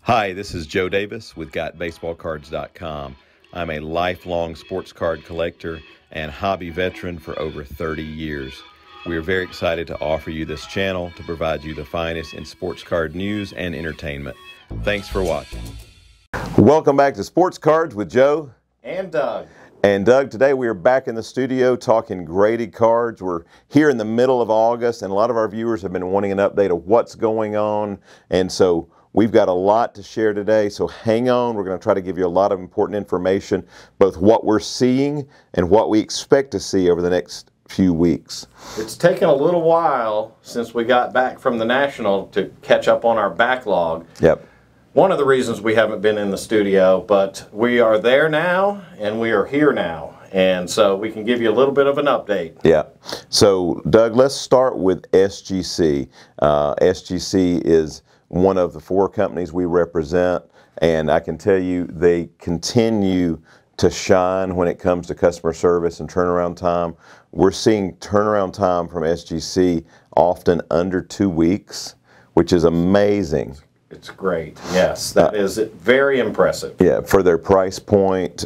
Hi, this is Joe Davis with GotBaseballCards.com. I'm a lifelong sports card collector and hobby veteran for over 30 years. We are very excited to offer you this channel to provide you the finest in sports card news and entertainment. Thanks for watching. Welcome back to Sports Cards with Joe and Doug. And Doug, today we are back in the studio talking graded cards. We're here in the middle of August, and a lot of our viewers have been wanting an update of what's going on, and so we've got a lot to share today, so hang on. We're going to try to give you a lot of important information, both what we're seeing and what we expect to see over the next few weeks. It's taken a little while since we got back from the National to catch up on our backlog. Yep. One of the reasons we haven't been in the studio, but we are there now and we are here now. And so we can give you a little bit of an update. Yeah. So, Doug, let's start with SGC. SGC is one of the 4 companies we represent, and I can tell you they continue to shine when it comes to customer service and turnaround time. We're seeing turnaround time from SGC often under 2 weeks, which is amazing. It's great. Yes, that is very impressive. Yeah, for their price point.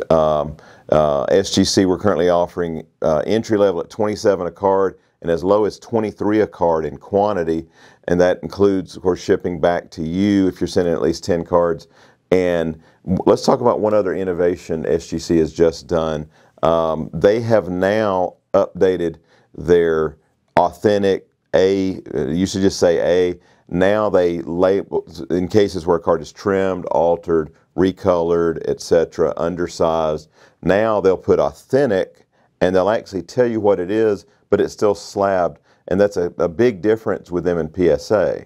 SGC, we're currently offering entry level at $27 a card and as low as $23 a card in quantity, and that includes, of course, shipping back to you if you're sending at least 10 cards. And let's talk about one other innovation SGC has just done. They have now updated their authentic A, it used to just say A, now they label, in cases where a card is trimmed, altered, recolored, etc., undersized, now they'll put authentic, and they'll actually tell you what it is, but it's still slabbed. And that's a big difference with them in PSA,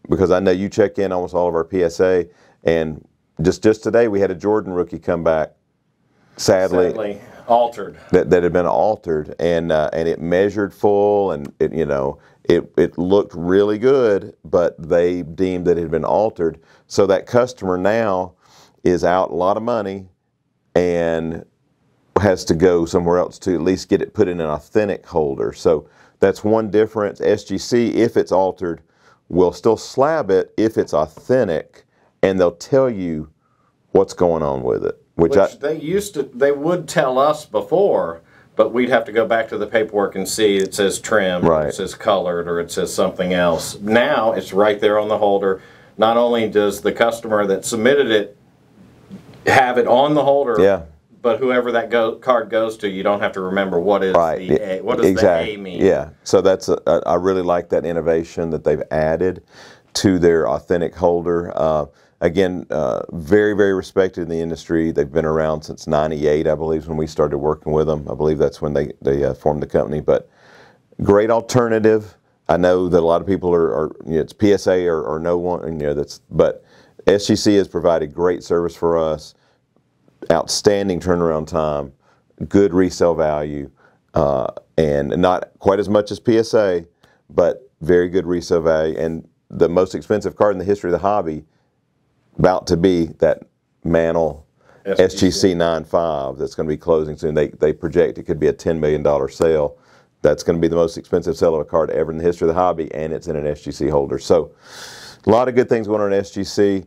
because I know you check in almost all of our PSA, and just today we had a Jordan rookie come back, sadly altered. That had been altered, and it measured full, and it looked really good, but they deemed that it had been altered. So that customer now is out a lot of money and has to go somewhere else to at least get it put in an authentic holder. So that's one difference. SGC, if it's altered, will still slab it if it's authentic, and they'll tell you what's going on with it. Which they would tell us before, but we'd have to go back to the paperwork and see it says trimmed, right, or it says colored, or it says something else. Now it's right there on the holder. Not only does the customer that submitted it have it on the holder, yeah, but whoever that card goes to, you don't have to remember what is right, the A. What does exactly. the A mean? Yeah, so that's I really like that innovation that they've added to their authentic holder. Again, very, very respected in the industry. They've been around since '98, I believe, when we started working with them. I believe that's when they formed the company. But great alternative. I know that a lot of people are it's PSA or no one, but SGC has provided great service for us, outstanding turnaround time, good resale value, and not quite as much as PSA, but very good resale value. And the most expensive card in the history of the hobby, about to be that Mantle SGC 9.5 that's going to be closing soon. They project it could be a $10 million sale. That's going to be the most expensive sale of a card ever in the history of the hobby, and it's in an SGC holder. So a lot of good things going on in SGC.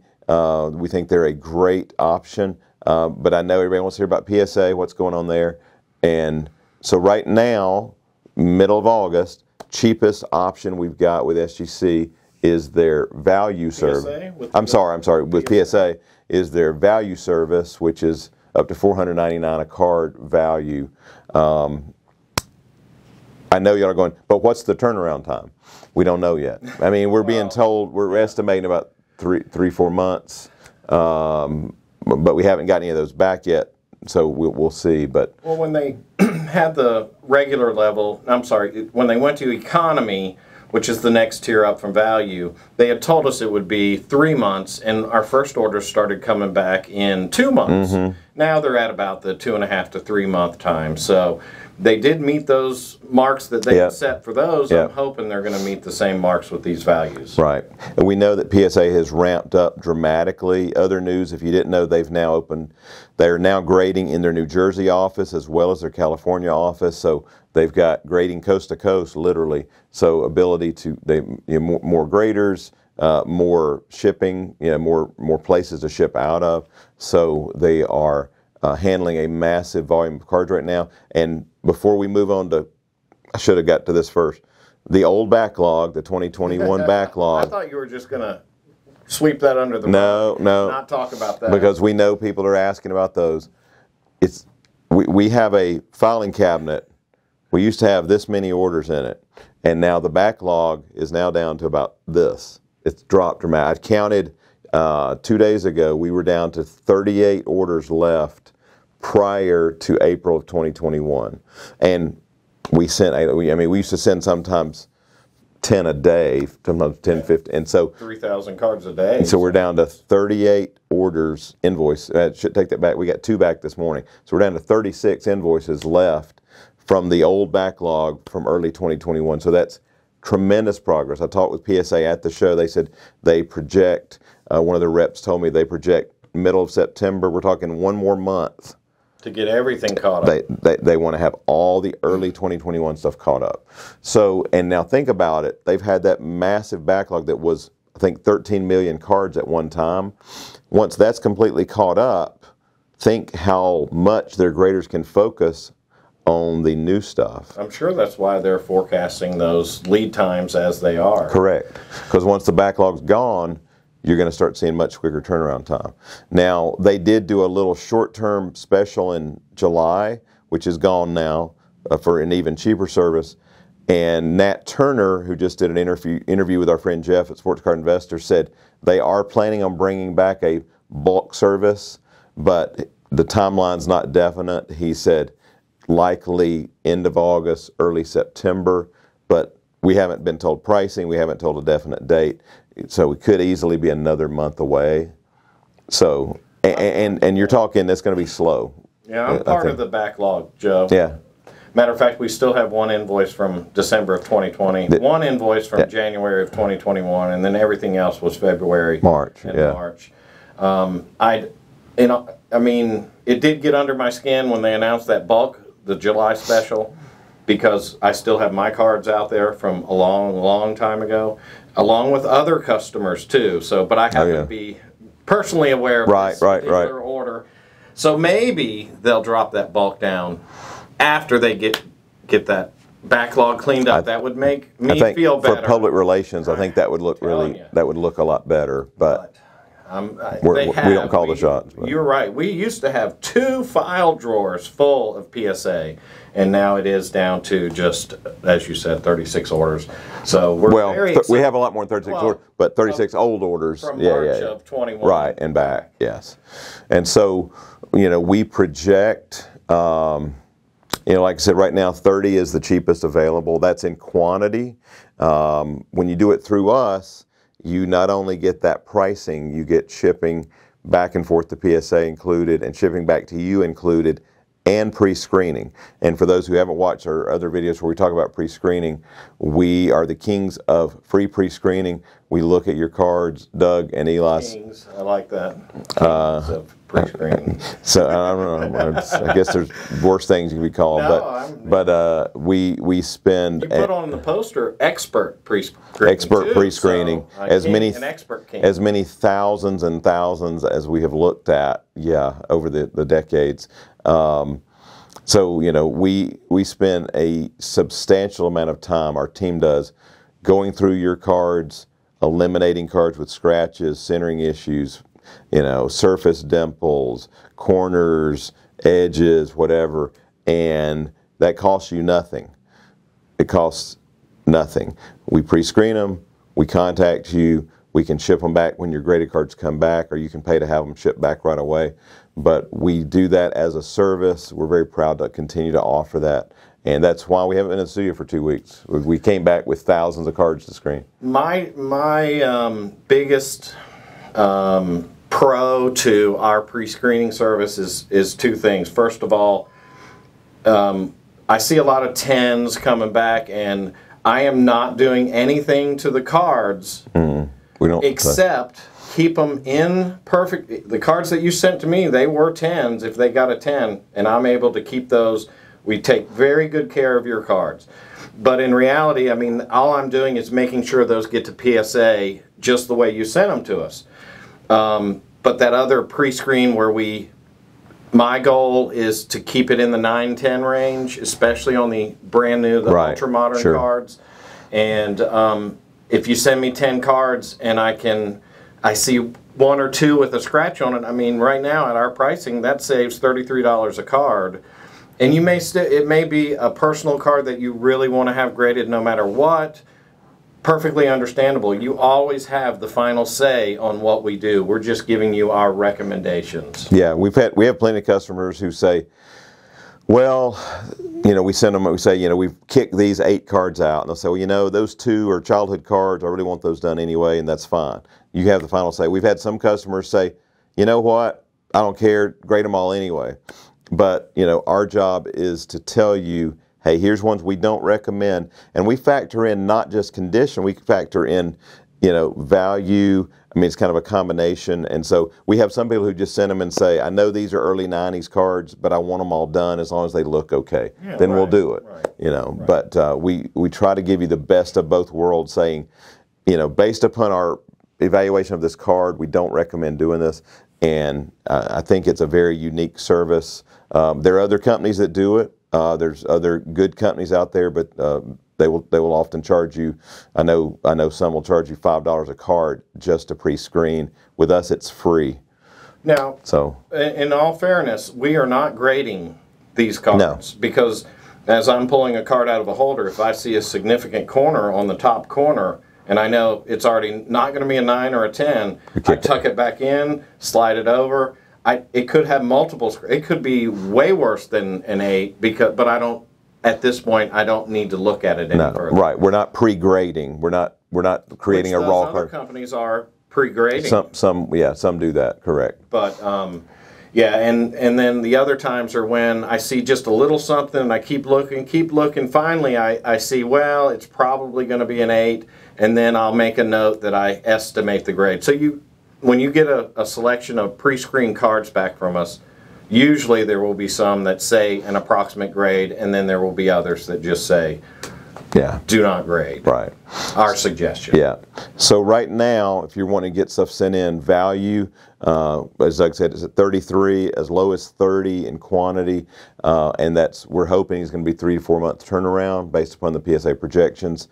We think they're a great option, but I know everybody wants to hear about PSA, what's going on there. And so right now, middle of August, cheapest option we've got with SGC is their value service. With PSA is their value service, which is up to $499 a card value. I know y'all are going, but what's the turnaround time? We don't know yet. I mean, we're being told, we're estimating about 3-4 months, but we haven't got any of those back yet, so we'll see. But well, when they had the regular level, when they went to economy, which is the next tier up from value, they had told us it would be 3 months, and our first orders started coming back in 2 months. Mm-hmm. Now they're at about the 2.5 to 3 month time. So they did meet those marks that they had set for those. I'm hoping they're going to meet the same marks with these values. Right. And we know that PSA has ramped up dramatically. Other news, if you didn't know, they're now grading in their New Jersey office as well as their California office. So they've got grading coast to coast, literally. So ability to, more graders, more shipping, more places to ship out of. So they are handling a massive volume of cards right now. And before we move on to, I should have got to this first. The old backlog, the 2021 backlog. I thought you were just going to sweep that under the rug. No. Not talk about that. Because we know people are asking about those. We have a filing cabinet. We used to have this many orders in it. And now the backlog is now down to about this. It's dropped dramatically. I counted 2 days ago, we were down to 38 orders left prior to April of 2021. And we used to send sometimes 10 a day, sometimes 10, 15. And so 3,000 cards a day. And so we're down to 38 orders, invoice. Should take that back. We got 2 back this morning. So we're down to 36 invoices left from the old backlog from early 2021. So that's tremendous progress. I talked with PSA at the show. They said they project, one of the reps told me they project middle of September. We're talking 1 more month. To get everything caught up. They want to have all the early 2021 stuff caught up. So, and now think about it. They've had that massive backlog that was, I think, 13 million cards at one time. Once that's completely caught up, think how much their graders can focus on the new stuff. I'm sure that's why they're forecasting those lead times as they are. Correct. Because once the backlog's gone, you're going to start seeing much quicker turnaround time. Now, they did do a little short-term special in July, which is gone now, for an even cheaper service. And Nat Turner, who just did an interview with our friend Jeff at Sports Card Investor, said they are planning on bringing back a bulk service, but the timeline's not definite. He said likely end of August, early September, but we haven't been told pricing. We haven't told a definite date. So we could easily be another month away. So, and you're talking that's going to be slow. Yeah, I'm part of the backlog, Joe. Yeah. Matter of fact, we still have 1 invoice from December of 2020, 1 invoice from January of 2021, and then everything else was February, March, and March. I mean, it did get under my skin when they announced that bulk, the July special, because I still have my cards out there from a long, long time ago, along with other customers too. So, but I happen to be personally aware of this particular order. So maybe they'll drop that bulk down after they get that backlog cleaned up. That would make me feel better. For public relations, I think that would look that would look a lot better. But we don't call the shots. But. You're right. We used to have 2 file drawers full of PSA, and now it is down to just, as you said, 36 orders. So we're we have a lot more than 36 orders, but 36 old orders. From March of 21. Right, and back, yes. And so, we project, like I said, right now 30 is the cheapest available. That's in quantity. When you do it through us, you not only get that pricing, you get shipping back and forth to PSA included and shipping back to you included and pre-screening. And for those who haven't watched our other videos where we talk about pre-screening, we are the kings of free pre-screening. We look at your cards, Doug and Eli's. Kings, I like that. Kings of pre-screening. So I don't know. I guess there's worse things you can be called. No, but we spend. You put on the poster expert pre-screening. Expert pre-screening. So as many thousands and thousands as we have looked at. Yeah, over the decades. So we spend a substantial amount of time. Our team does going through your cards, eliminating cards with scratches, centering issues, surface dimples, corners, edges, whatever, and that costs you nothing. It costs nothing. We pre-screen them, we contact you, we can ship them back when your graded cards come back, or you can pay to have them shipped back right away. But we do that as a service. We're very proud to continue to offer that. And that's why we haven't been in the studio for 2 weeks. We came back with thousands of cards to screen. My biggest pro to our pre-screening service is 2 things. First of all, I see a lot of 10s coming back, and I am not doing anything to the cards except keep them in perfect. The cards that you sent to me, they were 10s if they got a 10, and I'm able to keep those. We take very good care of your cards. But in reality, I mean, all I'm doing is making sure those get to PSA just the way you sent them to us. But that other pre-screen where my goal is to keep it in the 9-10 range, especially on the brand new, the ultra modern cards. And if you send me 10 cards and I see 1 or 2 with a scratch on it, I mean, right now at our pricing, that saves $33 a card. And it may be a personal card that you really want to have graded no matter what. Perfectly understandable. You always have the final say on what we do. We're just giving you our recommendations. Yeah, we have plenty of customers who say, well, you know, we send them, we say, you know, we've kicked these 8 cards out. And they'll say, well, you know, those 2 are childhood cards. I really want those done anyway, and that's fine. You have the final say. We've had some customers say, you know what, I don't care, grade them all anyway. But, you know, our job is to tell you, hey, here's ones we don't recommend. And we factor in not just condition, we factor in, you know, value. I mean, it's kind of a combination. And so we have some people who just send them and say, I know these are early 90s cards, but I want them all done as long as they look okay. Yeah, then we'll do it, you know. Right. But we try to give you the best of both worlds, saying, you know, based upon our evaluation of this card, we don't recommend doing this. And I think it's a very unique service. There are other companies that do it. There's other good companies out there, but they will often charge you. I know some will charge you $5 a card just to pre-screen. With us, it's free. Now, so in all fairness, we are not grading these cards because as I'm pulling a card out of a holder, if I see a significant corner on the top corner and I know it's already not going to be a 9 or a 10, I tuck it back in, slide it over. It could have multiple. It could be way worse than an 8 but I don't. At this point, I don't need to look at it any further. Right. We're not pre-grading. We're not creating a raw card. Other companies are pre-grading. Some do that. Correct. But yeah, and then the other times are when I see just a little something, and I keep looking. Finally, I see, well, it's probably going to be an 8, and then I'll make a note that I estimate the grade. So when you get a selection of pre-screened cards back from us, usually there will be some that say an approximate grade, and then there will be others that just say, do not grade. Right. Our suggestion. Yeah. So right now, if you're wanting to get stuff sent in, value, as Doug said, is at 33, as low as 30 in quantity, and we're hoping is going to be 3 to 4 month turnaround based upon the PSA projections.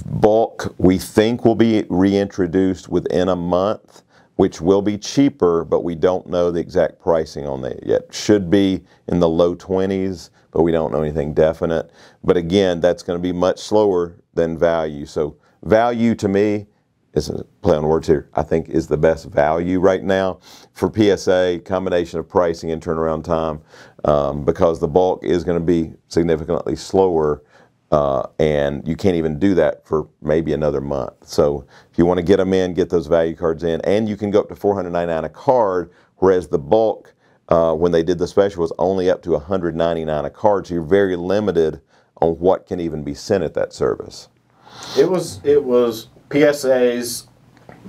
Bulk, we think, will be reintroduced within a month, which will be cheaper, but we don't know the exact pricing on that yet. Should be in the low 20s, but we don't know anything definite. But again, that's going to be much slower than value. So value to me, is a play on words here, I think is the best value right now for PSA, combination of pricing and turnaround time, because the bulk is going to be significantly slower. And you can't even do that for maybe another month. So if you want to get them in, get those value cards in, and you can go up to $499 a card, whereas the bulk, when they did the special, was only up to $199 a card. So you're very limited on what can even be sent at that service. It was PSA's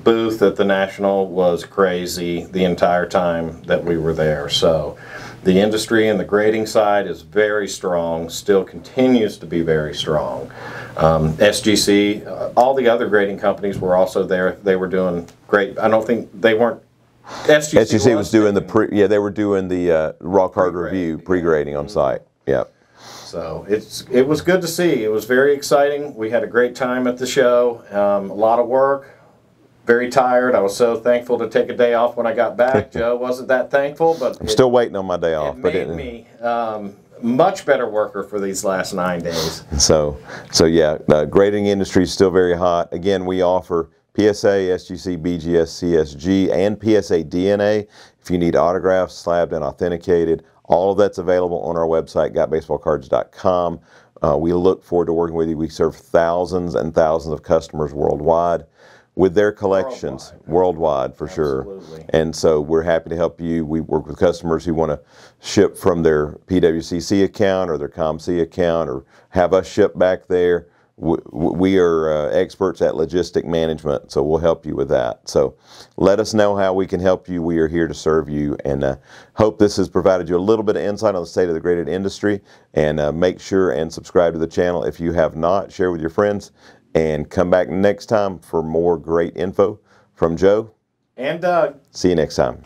booth at the National was crazy the entire time that we were there. So the industry and the grading side is very strong, still continues to be very strong. SGC, all the other grading companies were also there. They were doing great. I don't think they weren't. SGC was doing they were doing the raw card review, pre-grading on site. Yep. So it was good to see. It was very exciting. We had a great time at the show. A lot of work. Very tired. I was so thankful to take a day off when I got back. Joe wasn't that thankful, but I'm still waiting on my day off. It made me much better worker for these last 9 days. So yeah, the grading industry is still very hot. Again, we offer PSA, SGC, BGS, CSG, and PSA DNA. If you need autographs, slabbed, and authenticated, all of that's available on our website, GotBaseballCards.com. We look forward to working with you. We serve thousands and thousands of customers worldwide with their collections, worldwide for sure. And so we're happy to help you. We work with customers who want to ship from their PWCC account or their ComC account or have us ship back there. We are experts at logistic management, so we'll help you with that. So let us know how we can help you. We are here to serve you, and hope this has provided you a little bit of insight on the state of the graded industry. And make sure and subscribe to the channel if you have not. Share with your friends. and come back next time for more great info from Joe and Doug. See you next time.